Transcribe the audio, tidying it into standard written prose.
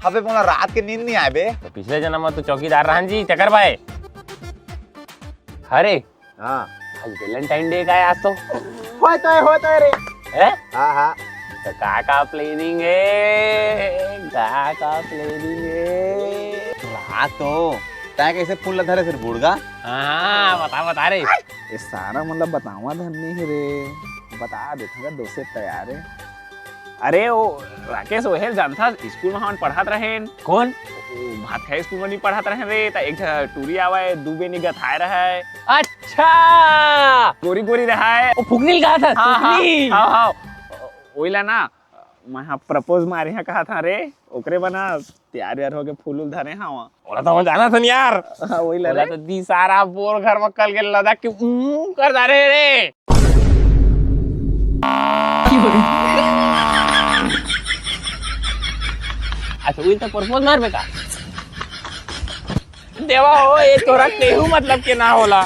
अबे मोला रात के नींद नहीं आए बे। तो पिछले जन्म में तो चौकीदार रहन जी चकर भाई। अरे हाँ आज वैलेंटाइन डे का है आज तो। होता है रे। है हाँ हाँ तो का प्लानिंग है का प्लानिंग है। हाँ तो तय कैसे फूल धरे फिर बुड़गा। हाँ बता रे। ये सारा मतलब बताऊंगा धन्नी ही रे, बता देता दोस्त तैयार है। अरे वो राकेश ओहेल जानता स्कूल में हम पढ़ात रहे। कौन भात खाए स्कूल में नहीं पढ़ात रहे रे, तो एक टूरी आवे दूबे नि गथाए रहे, अच्छा गोरी गोरी रहा। वो फुकनील कहा था फुकनील। हाँ ओइला ना मैं प्रपोज मारे हैं कहा था रे, ओकरे बना तैयार यार हो के फूल उल धरे हाँ बोला तो हम जाना था यार। ओइला बोला रे। तो दी सारा बोर घर में कल के लदा के कर जा रहे रे। अच्छा वही तो प्रपोज मार बेका देवा हो ये तोरा केहू मतलब के ना होला।